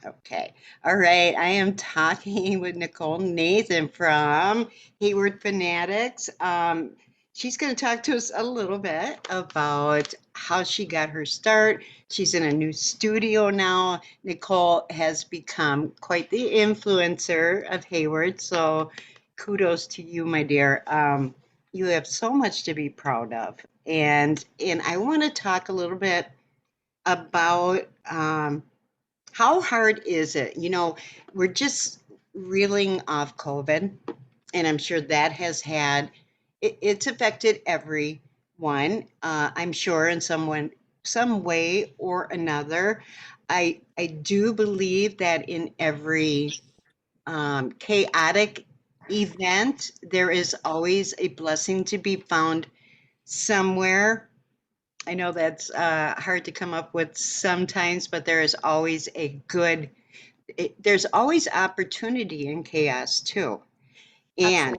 Okay. All right. I am talking with Nicole Nathan from Hayward Fanatics. She's going to talk to us a little bit about how she got her start. She's in a new studio now. Nicole has become quite the influencer of Hayward. So kudos to you, my dear. You have so much to be proud of. And I want to talk a little bit about how hard is it? We're just reeling off COVID, and I'm sure that has it's affected everyone. I'm sure in some way or another. I do believe that in every chaotic event, there is always a blessing to be found somewhere. I know that's hard to come up with sometimes, but there is always there's always opportunity in chaos too. And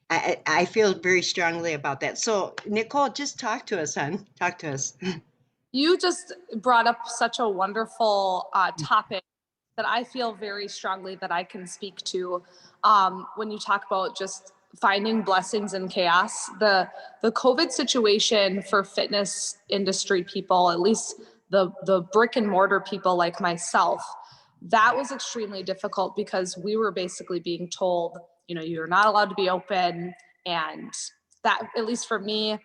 Absolutely. I feel very strongly about that. So, Nicole, just talk to us, hon. Talk to us. You just brought up such a wonderful topic that I feel very strongly that I can speak to when you talk about just finding blessings in chaos. The COVID situation for fitness industry people, at least the brick and mortar people like myself, that was extremely difficult because we were basically being told, you're not allowed to be open. And that, at least for me,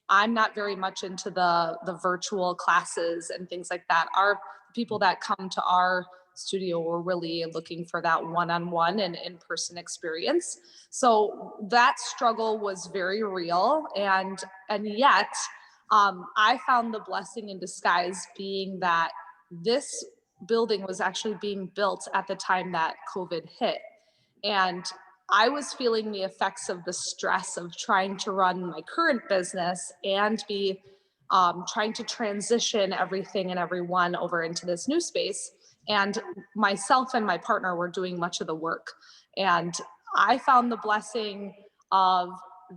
I'm not very much into the virtual classes and things like that. Our people that come to our studio were really looking for that one-on-one and in-person experience. So that struggle was very real, and yet I found the blessing in disguise being that this building was actually being built at the time that COVID hit. And I was feeling the effects of the stress of trying to run my current business and be trying to transition everything and everyone over into this new space. And myself and my partner were doing much of the work. And I found the blessing of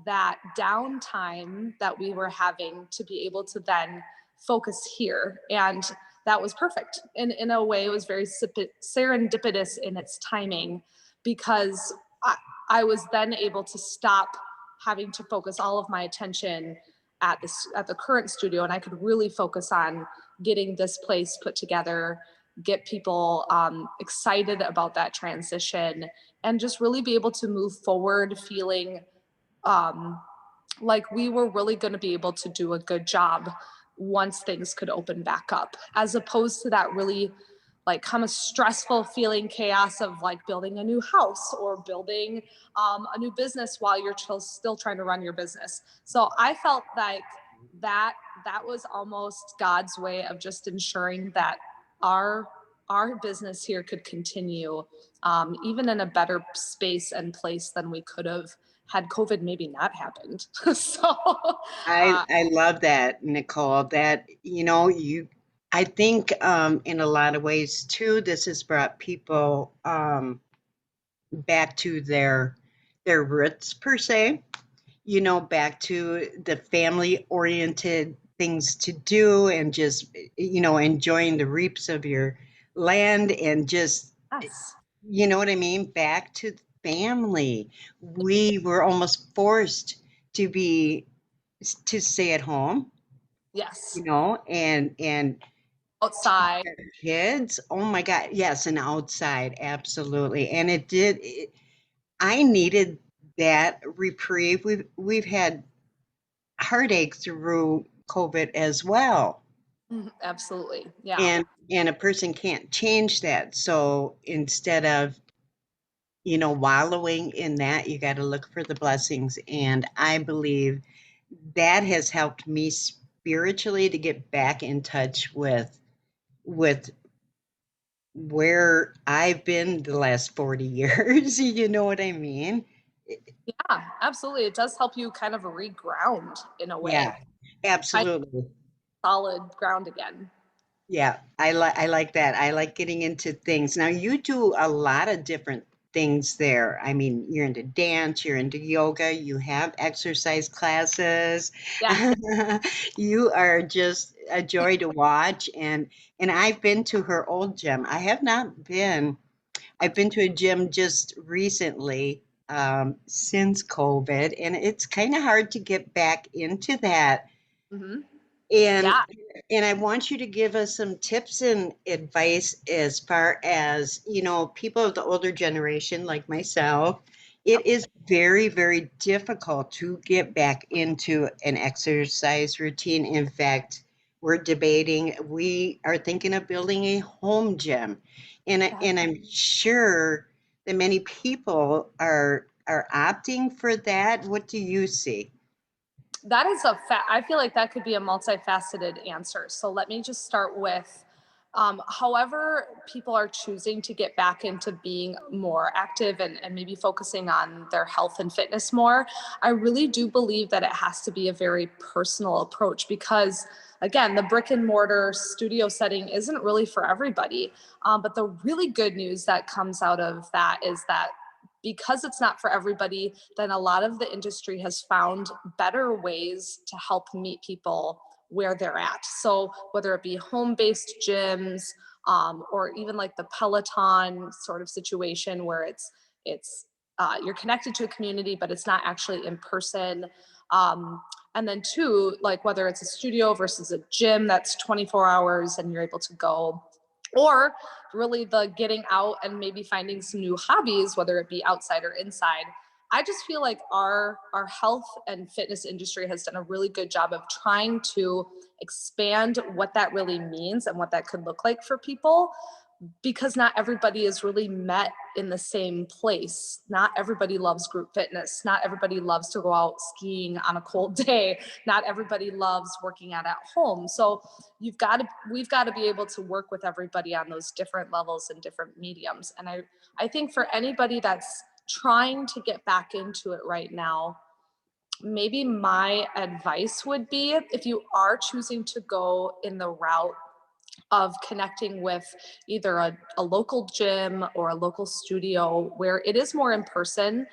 that downtime that we were having to be able to then focus here. And that was perfect. In a way, it was very serendipitous in its timing because I was then able to stop having to focus all of my attention at the current studio, and I could really focus on getting this place put together, get people excited about that transition, and just really be able to move forward feeling like we were really going to be able to do a good job once things could open back up, as opposed to that really like kind of stressful feeling chaos of like building a new house or building a new business while you're still trying to run your business. So I felt like that was almost God's way of just ensuring that our our business here could continue even in a better space and place than we could have had COVID maybe not happened. So I love that, Nicole. That I think in a lot of ways too, this has brought people back to their roots per se. Back to the family oriented things to do and just, enjoying the reaps of your land and just, yes, you know what I mean? Back to family. We were almost forced to be, to stay at home, yes, and outside. kids. Oh my God. Yes. And outside. Absolutely. And I needed that reprieve. We've had heartache through COVID as well. Mhm, absolutely, yeah. And a person can't change that. So instead of, wallowing in that, you got to look for the blessings. And I believe that has helped me spiritually to get back in touch with where I've been the last 40 years. You know what I mean? Yeah, absolutely. It does help you kind of reground in a way. Yeah, Find absolutely. solid ground again. Yeah, I like that. I like getting into things. Now you do a lot of different things there. I mean, you're into dance, you're into yoga, you have exercise classes. Yeah. You are just a joy to watch. And I've been to her old gym. I've been to a gym just recently, since COVID, and it's kind of hard to get back into that. Hmm. And Yeah. and I want you to give us some tips and advice as far as, people of the older generation like myself. It Yep. is very, very difficult to get back into an exercise routine. In fact, we are thinking of building a home gym. And I'm sure that many people are opting for that. What do you see? That is I feel like that could be a multifaceted answer. So let me just start with however people are choosing to get back into being more active and maybe focusing on their health and fitness more. I really do believe that it has to be a very personal approach because, again, the brick and mortar studio setting isn't really for everybody. But the really good news that comes out of that is that because it's not for everybody, then a lot of the industry has found better ways to help meet people where they're at. So whether it be home-based gyms, or even like the Peloton sort of situation where it's you're connected to a community, but it's not actually in person. And then two, like whether it's a studio versus a gym that's 24 hours and you're able to go, or really the getting out and maybe finding some new hobbies, whether it be outside or inside. I just feel like our health and fitness industry has done a really good job of trying to expand what that really means and what that could look like for people, because not everybody is really met in the same place. Not everybody loves group fitness. Not everybody loves to go out skiing on a cold day. Not everybody loves working out at home. So we've got to be able to work with everybody on those different levels and different mediums. And I think for anybody that's trying to get back into it right now, maybe my advice would be, if you are choosing to go in the route of connecting with either a local gym or a local studio where it is more in person,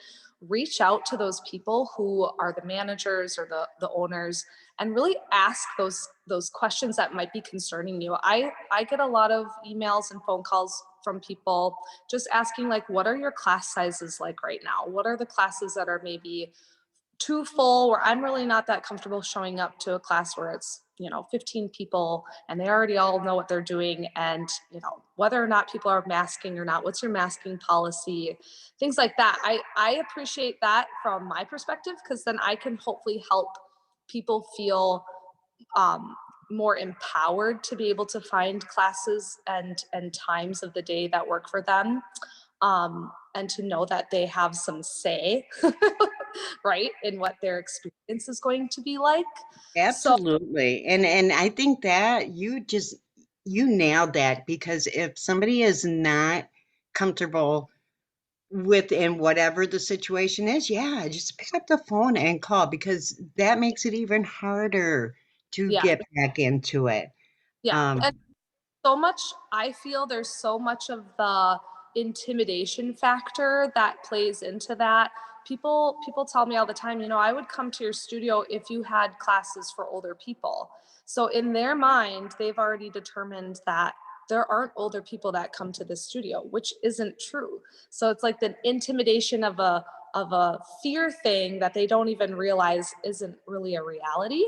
reach out to those people who are the managers or the owners and really ask those questions that might be concerning you. I get a lot of emails and phone calls from people just asking, like, what are your class sizes like right now? What are the classes that are maybe too full, where I'm really not that comfortable showing up to a class where it's 15 people and they already all know what they're doing, and whether or not people are masking or not, what's your masking policy, things like that. I appreciate that from my perspective, because then I can hopefully help people feel um, more empowered to be able to find classes and times of the day that work for them, and to know that they have some say, right, in what their experience is going to be like. So, Absolutely. And I think that you nailed that, because if somebody is not comfortable within whatever the situation is, yeah, just pick up the phone and call, because that makes it even harder to yeah, get back into it. yeah. And Um, so much, I feel there's so much of the intimidation factor that plays into that. People tell me all the time, I would come to your studio if you had classes for older people. So in their mind, they've already determined that there aren't older people that come to the studio, which isn't true. So it's like the intimidation of a fear thing that they don't even realize isn't really a reality.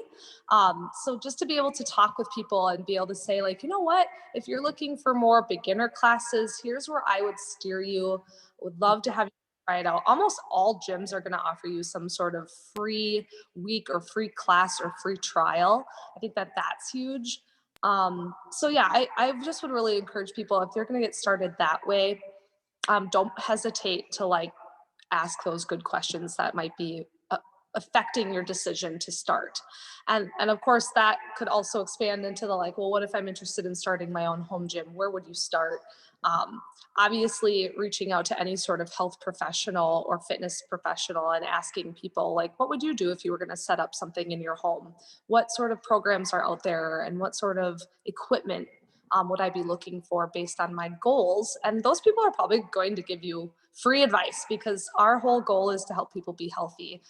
So just to be able to talk with people and be able to say, like, you know what, if you're looking for more beginner classes, here's where I would steer you. Would love to have you try it out. Almost all gyms are going to offer you some sort of free week or free class or free trial. I think that that's huge. So yeah, I just would really encourage people, if they're going to get started that way, don't hesitate to like ask those good questions that might be affecting your decision to start. And of course that could also expand into the, like, well, what if I'm interested in starting my own home gym? Where would you start? um, Obviously reaching out to any sort of health professional or fitness professional and asking people, like, what would you do if you were going to set up something in your home? What sort of programs are out there and what sort of equipment would I be looking for based on my goals? And those people are probably going to give you free advice, because our whole goal is to help people be healthy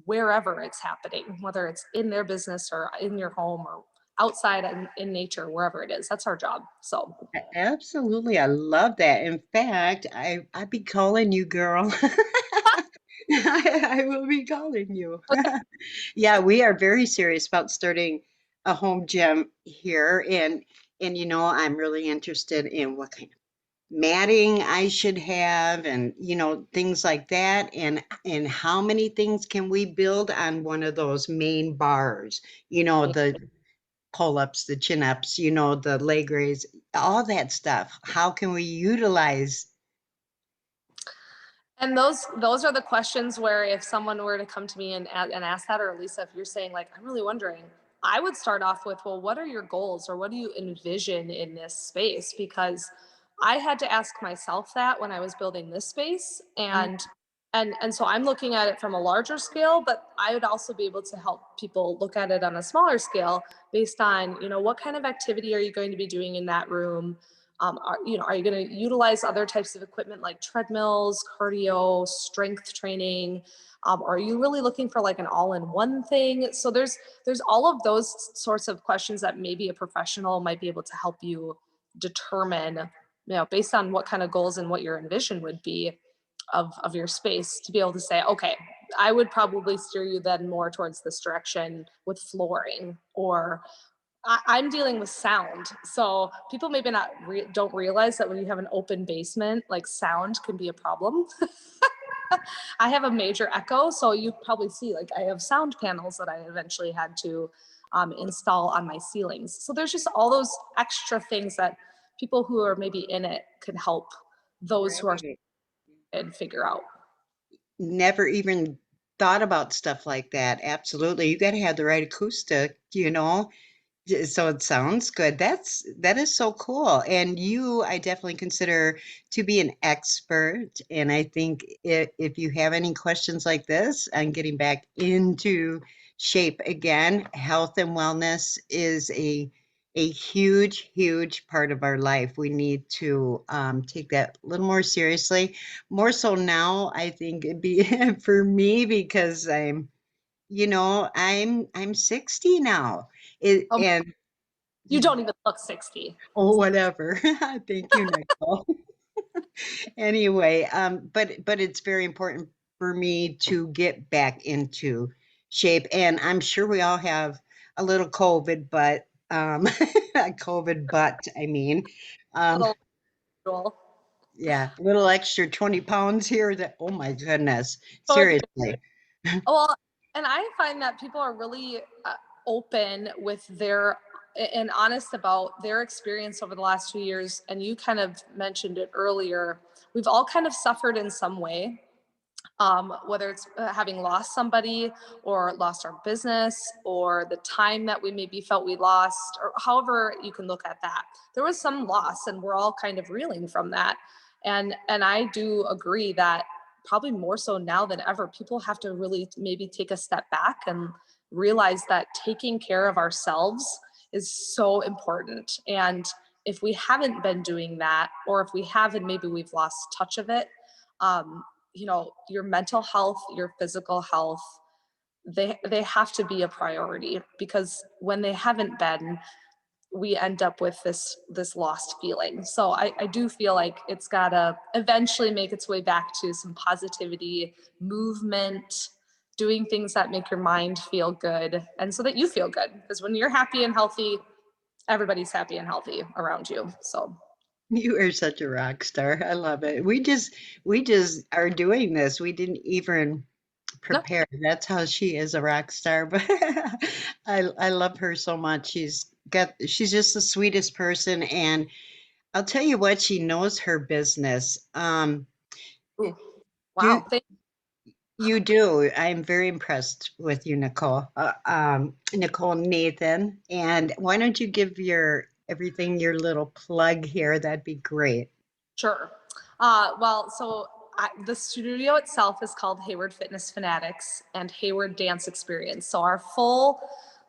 wherever it's happening, whether it's in their business or in your home or outside in nature, wherever it is. That's our job. So Absolutely. I love that. In fact, I'd be calling you, girl. I will be calling you. Yeah, we are very serious about starting a home gym here, and I'm really interested in what kind of matting I should have, and things like that, and how many things can we build on one of those main bars, the pull-ups, the chin-ups, the leg raise, all that stuff. How can we utilize? And those are the questions where if someone were to come to me and ask that, or Lisa, if you're saying like, I'm really wondering, I would start off with, well, what are your goals, or what do you envision in this space? Because I had to ask myself that when I was building this space, and so I'm looking at it from a larger scale, but I would also be able to help people look at it on a smaller scale based on, what kind of activity are you going to be doing in that room? Are you going to utilize other types of equipment like treadmills, cardio, strength training? Are you really looking for like an all-in-one thing? So there's all of those sorts of questions that maybe a professional might be able to help you determine, based on what kind of goals and what your envision would be of your space, to be able to say, okay, I would probably steer you then more towards this direction with flooring, or I'm dealing with sound. So people maybe not don't realize that when you have an open basement, like sound can be a problem. I have a major echo, so you probably see like I have sound panels that I eventually had to install on my ceilings. So there's just all those extra things that people who are maybe in it can help those who are Right. and figure out. Never even thought about stuff like that. Absolutely. You got to have the right acoustic. So it sounds good. That is so cool. And I definitely consider to be an expert. And I think if you have any questions like this on getting back into shape again, health and wellness is a huge, huge part of our life. We need to take that a little more seriously. More so now, I think it'd be for me because I'm 60 now. Um, And you don't even look 60. oh, whatever. Thank you, Nicole. Anyway, but it's very important for me to get back into shape, and I'm sure we all have a little COVID, but a COVID butt, I mean, um, Little visual. yeah, a little extra 20 pounds here. That, oh my goodness, So it's seriously. well, and I find that people are really open with their and honest about their experience over the last 2 years. And you kind of mentioned it earlier. We've all kind of suffered in some way, whether it's having lost somebody, or lost our business, or the time that we maybe felt we lost, or however you can look at that. There was some loss, and we're all kind of reeling from that. And I do agree that probably more so now than ever, people have to really maybe take a step back and realize that taking care of ourselves is so important. And if we haven't been doing that, or if we haven't, maybe we've lost touch of it, um, your mental health, your physical health, they have to be a priority, because when they haven't been, we end up with this lost feeling. So I do feel like it's gotta eventually make its way back to some positivity, movement, doing things that make your mind feel good, and so that you feel good, because when you're happy and healthy, everybody's happy and healthy around you. So You are such a rock star. I love it. We just are doing this. We didn't even no, prepare. That's how she is a rock star. But I love her so much. She's just the sweetest person, and I'll tell you what, she knows her business. ooh, Do wow, thank you do? I'm very impressed with you, Nicole. Nicole Nathan. And why don't you give your little plug here? That'd be great. Sure. Well, so the studio itself is called Hayward Fitness Fanatics and Hayward Dance Experience. So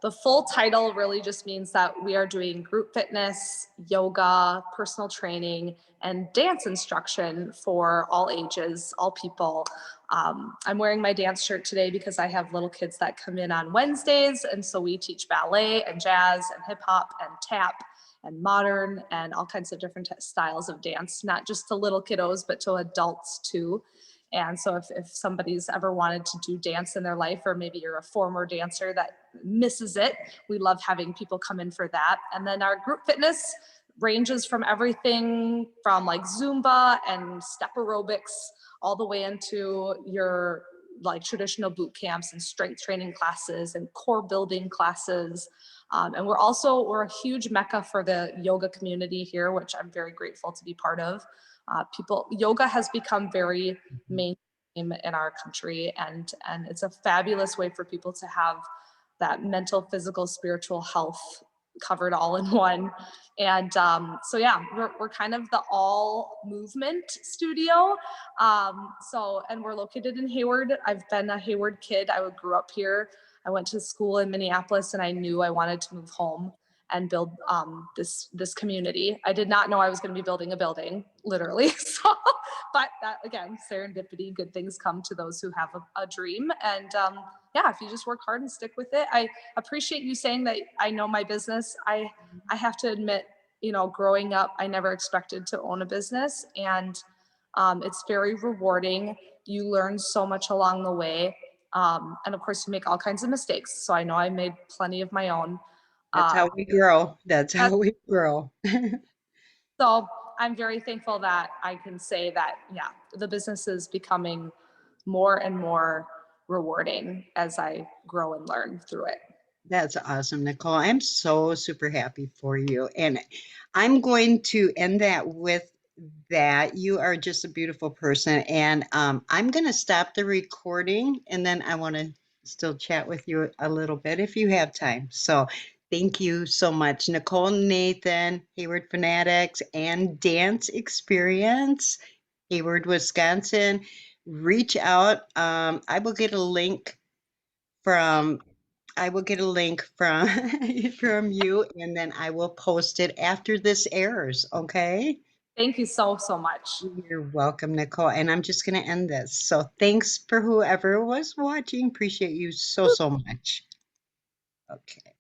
the The full title really just means that we are doing group fitness, yoga, personal training, and dance instruction for all ages, all people. I'm wearing my dance shirt today because I have little kids that come in on Wednesdays, and so we teach ballet and jazz and hip hop and tap and modern and all kinds of different styles of dance, not just to little kiddos, but to adults too. And so if somebody's ever wanted to do dance in their life, or maybe you're a former dancer that misses it, we love having people come in for that. And then our group fitness ranges from everything from like Zumba and step aerobics all the way into your like traditional boot camps and strength training classes and core building classes. And we're a huge mecca for the yoga community here, which I'm very grateful to be part of. Yoga has become very mainstream in our country, and it's a fabulous way for people to have that mental, physical, spiritual health covered all in one. And so yeah, we're kind of the all movement studio. And we're located in Hayward. I've been a Hayward kid. I grew up here. I went to school in Minneapolis, and I knew I wanted to move home and build this community. I did not know I was going to be building a building, literally. So, but that again, serendipity, good things come to those who have a dream. And yeah, if you just work hard and stick with it. I appreciate you saying that I know my business. I have to admit, growing up, I never expected to own a business, and it's very rewarding. You learn so much along the way. And of course, you make all kinds of mistakes. So I know I made plenty of my own. That's how we grow. That's That's how we grow. So I'm very thankful that I can say that, yeah, the business is becoming more and more rewarding as I grow and learn through it. That's awesome, Nicole. I'm so super happy for you. And I'm going to end that with that. You are just a beautiful person. And I'm going to stop the recording, and then I want to still chat with you a little bit if you have time. So thank you so much, Nicole Nathan, Hayward Fanatics and Dance Experience, Hayward, Wisconsin. Reach out. From I will get a link from from you, and then I will post it after this airs, okay? Thank you so, so much. You're welcome, Nicole. And I'm just going to end this. So thanks for whoever was watching. Appreciate you so, so much. Okay.